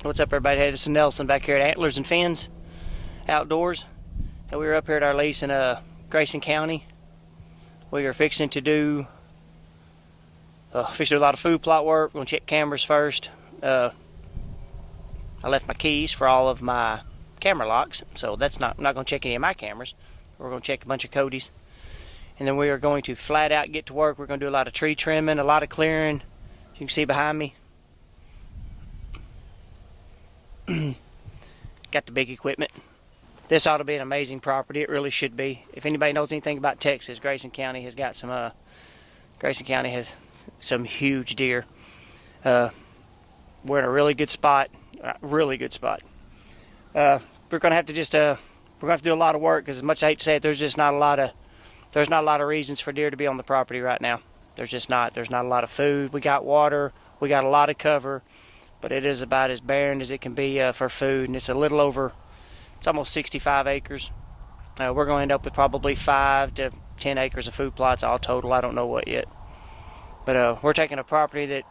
What's up, everybody? Hey, this is Nelson back here at Antlers and Fins Outdoors. And we were up here at our lease in Grayson County. We are fixing to do a lot of food plot work. We're going to check cameras first. I left my keys for all of my camera locks, so that's not going to check any of my cameras. We're going to check a bunch of Cody's. And then we are going to flat out get to work. We're going to do a lot of tree trimming, a lot of clearing. You can see behind me. Got the big equipment. This ought to be an amazing property. It really should be. If anybody knows anything about Texas, Grayson County has got some. Grayson County has some huge deer. We're in a really good spot. Really good spot. We're going to have to just we're going to have to do a lot of work because, as much as I hate to say it, there's not a lot of reasons for deer to be on the property right now. There's just not. There's not a lot of food. We got water. We got a lot of cover, but it is about as barren as it can be for food, and it's a little over. It's almost 65 acres. We're going to end up with probably 5 to 10 acres of food plots all total. I don't know what yet, but we're taking a property that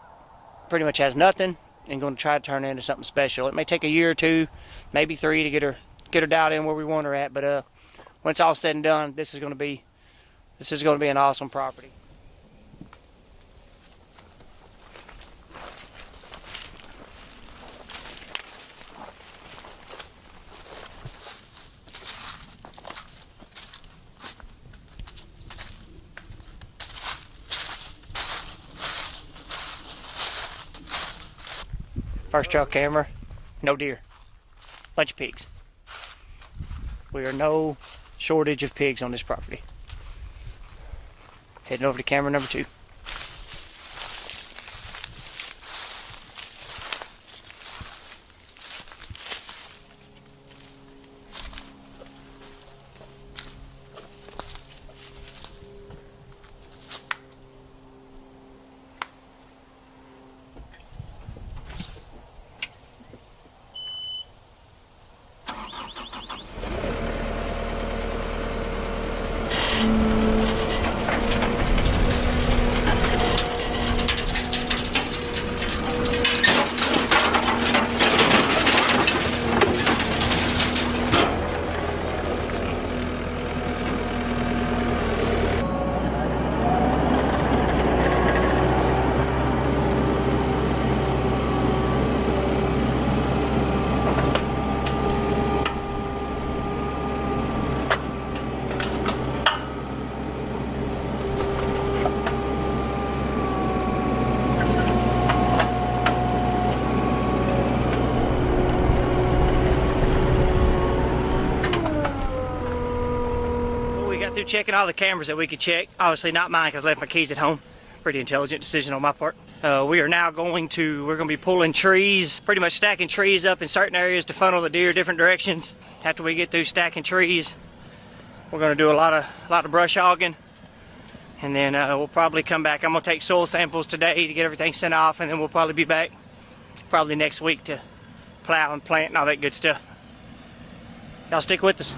pretty much has nothing and going to try to turn it into something special. It may take a year or 2, maybe 3 to get her dialed in where we want her at, but when it's all said and done, this is going to be an awesome property. First trail camera, no deer, bunch of pigs. We are no shortage of pigs on this property. Heading over to camera number 2. Through checking all the cameras that we could check. Obviously not mine because I left my keys at home. Pretty intelligent decision on my part. We are now we're going to be pulling trees, pretty much stacking trees up in certain areas to funnel the deer different directions. After we get through stacking trees, we're going to do a lot of brush hogging, and then we'll probably come back. I'm going to take soil samples today to get everything sent off, and then we'll probably be back probably next week to plow and plant and all that good stuff. Y'all stick with us.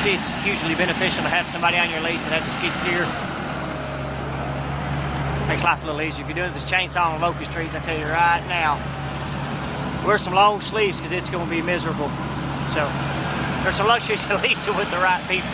see, it's hugely beneficial to have somebody on your lease that has the skid steer. Makes life a little easier. If you're doing this chainsaw on locust trees, I tell you right now, wear some long sleeves because it's going to be miserable. So there's some luxuries to leasing with the right people.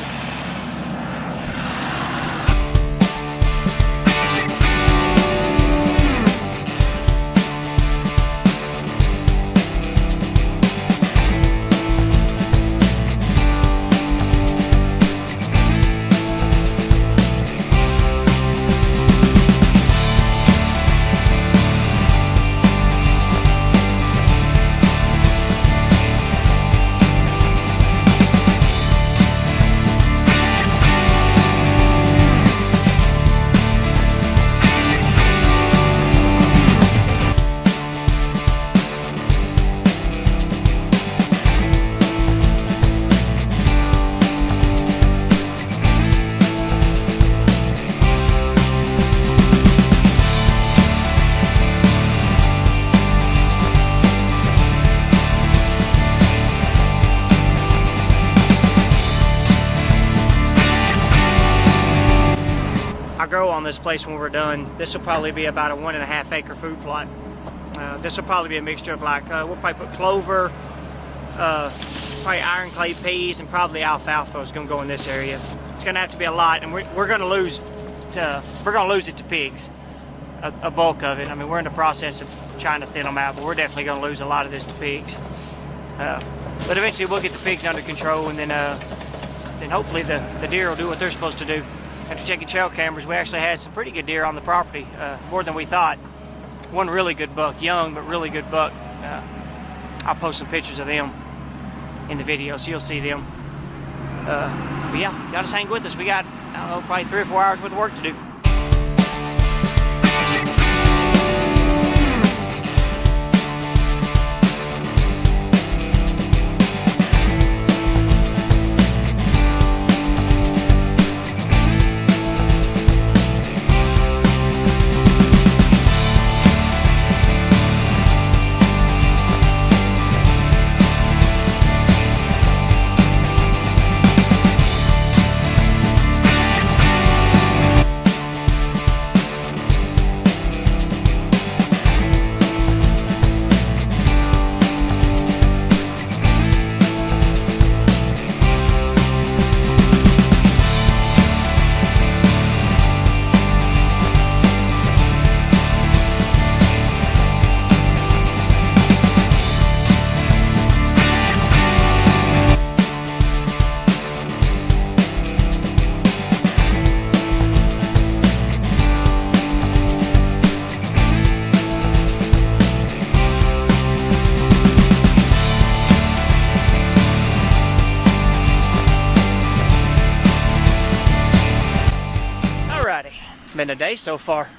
Grow on this place when we're done. This will probably be about a 1.5 acre food plot. This will probably be a mixture of like, we'll probably put clover, probably iron clay peas, and probably alfalfa is going to go in this area. It's going to have to be a lot, and we're going to lose it to pigs, a bulk of it. I mean, we're in the process of trying to thin them out, but we're definitely going to lose a lot of this to pigs. But eventually we'll get the pigs under control, and then hopefully the deer will do what they're supposed to do. After checking trail cameras, we actually had some pretty good deer on the property, more than we thought. One really good buck, young but really good buck. I'll post some pictures of them in the video so you'll see them. But yeah, y'all just hang with us. We got, I don't know, probably 3 or 4 hours worth of work to do. Been a day so far.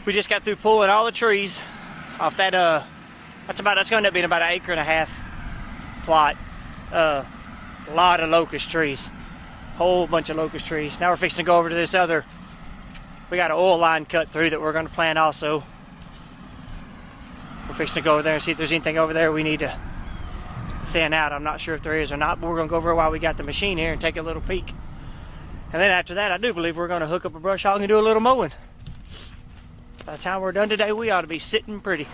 We just got through pulling all the trees off that that's going to end up being about 1.5 acre plot. A lot of locust trees, whole bunch of locust trees. Now we're fixing to go over to this other, we got an oil line cut through that we're going to plant also. We're fixing to go over there and see if there's anything over there we need to thin out. I'm not sure if there is or not, but we're going to go over while we got the machine here and take a little peek. And then after that, I do believe we're going to hook up a brush hog and do a little mowing. By the time we're done today, we ought to be sitting pretty.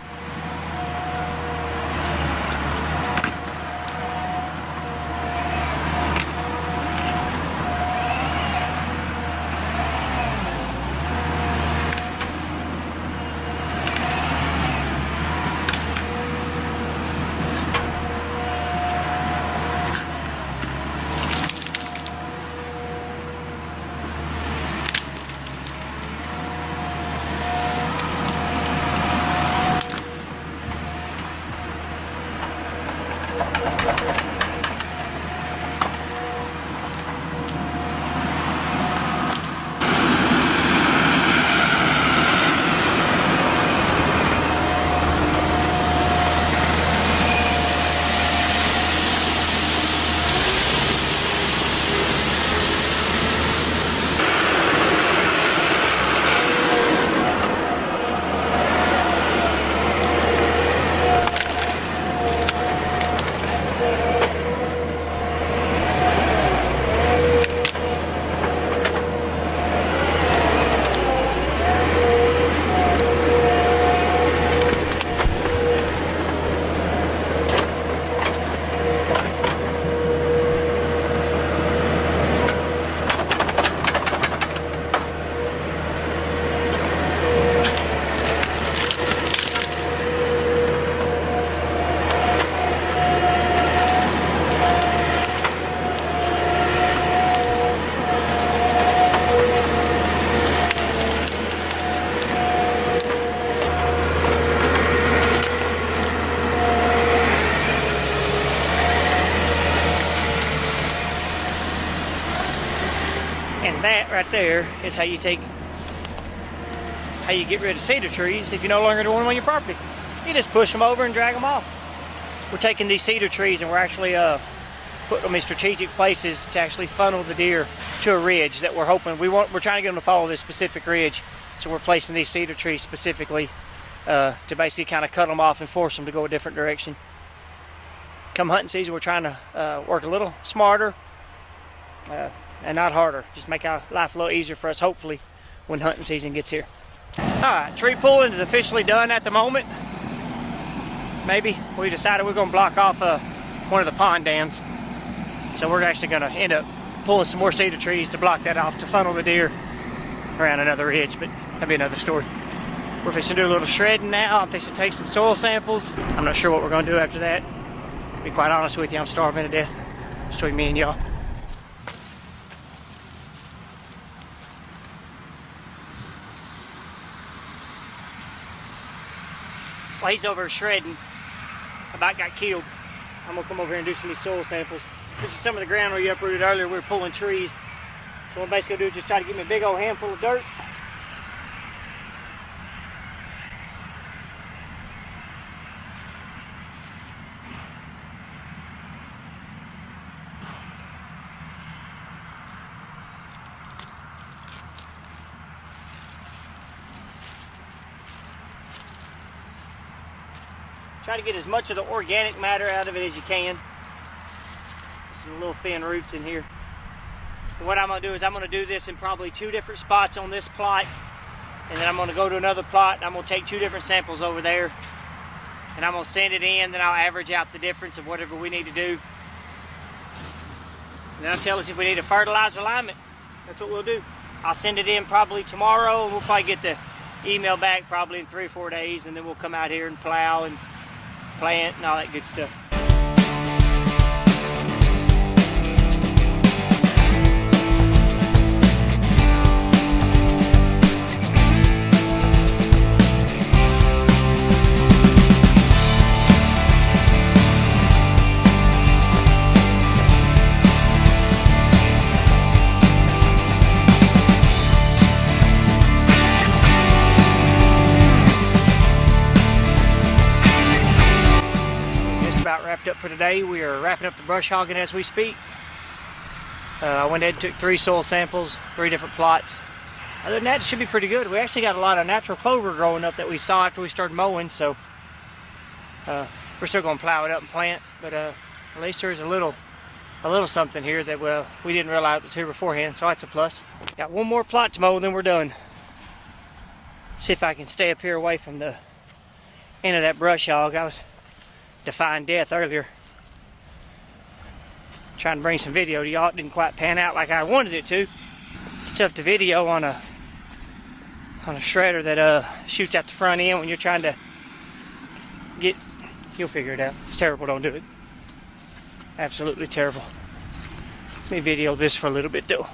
That right there is how you get rid of cedar trees if you no longer want them on your property. You just push them over and drag them off. We're taking these cedar trees and we're actually putting them in strategic places to actually funnel the deer to a ridge that we're hoping we're trying to get them to follow this specific ridge. So we're placing these cedar trees specifically to basically kind of cut them off and force them to go a different direction. Come hunting season, we're trying to work a little smarter and not harder. Just make our life a little easier for us, hopefully, when hunting season gets here. All right, tree pulling is officially done at the moment. Maybe we decided we're going to block off one of the pond dams. So we're actually going to end up pulling some more cedar trees to block that off to funnel the deer around another ridge, but that'll be another story. We're fixing to do a little shredding now. I'm fixing to take some soil samples. I'm not sure what we're going to do after that. To be quite honest with you, I'm starving to death between me and y'all. While he's over shredding, about got killed, I'm gonna come over here and do some of these soil samples. This is some of the ground where you uprooted earlier. We were pulling trees. So what I'm basically gonna do is just try to get me a big old handful of dirt. Try to get as much of the organic matter out of it as you can. Some little thin roots in here. And what I'm going to do is I'm going to do this in probably 2 different spots on this plot. And then I'm going to go to another plot and I'm going to take 2 different samples over there. And I'm going to send it in, then I'll average out the difference of whatever we need to do. And then I'll tell us if we need a fertilizer alignment. That's what we'll do. I'll send it in probably tomorrow and we'll probably get the email back probably in 3 or 4 days. And then we'll come out here and plow and plant and all that good stuff. Wrapped up for today. We are wrapping up the brush hogging as we speak. I went ahead and took 3 soil samples, 3 different plots. Other than that, it should be pretty good. We actually got a lot of natural clover growing up that we saw after we started mowing, so we're still going to plow it up and plant, but at least there's a little something here that we didn't realize was here beforehand, so that's a plus. Got 1 more plot to mow, then we're done. See if I can stay up here away from the end of that brush hog. I was defying death earlier, trying to bring some video to y'all. It didn't quite pan out like I wanted it to. It's tough to video on a shredder that shoots out the front end when you're trying to get. You'll figure it out. It's terrible. Don't do it. Absolutely terrible. Let me video this for a little bit though.